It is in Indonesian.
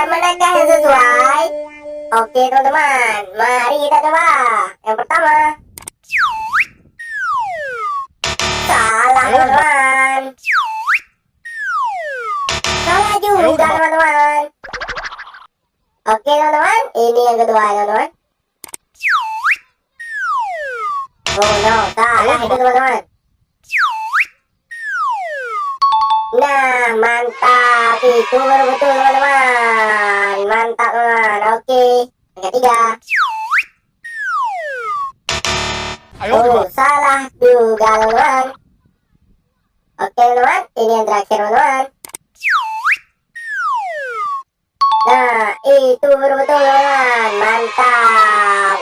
manakah yang sesuai? Oke teman-teman, mari kita coba. Yang pertama, salah teman-teman. Salah juga teman-teman. Oke teman-teman, ini yang kedua teman-teman. Oh no, salah itu teman-teman. Nah, mantap, itu betul teman-teman. Mantap teman. Oke, yang ketiga. Oh, salah juga teman-teman. Oke teman-teman, ini yang terakhir teman-teman. Nah, itu betul teman-teman. Mantap.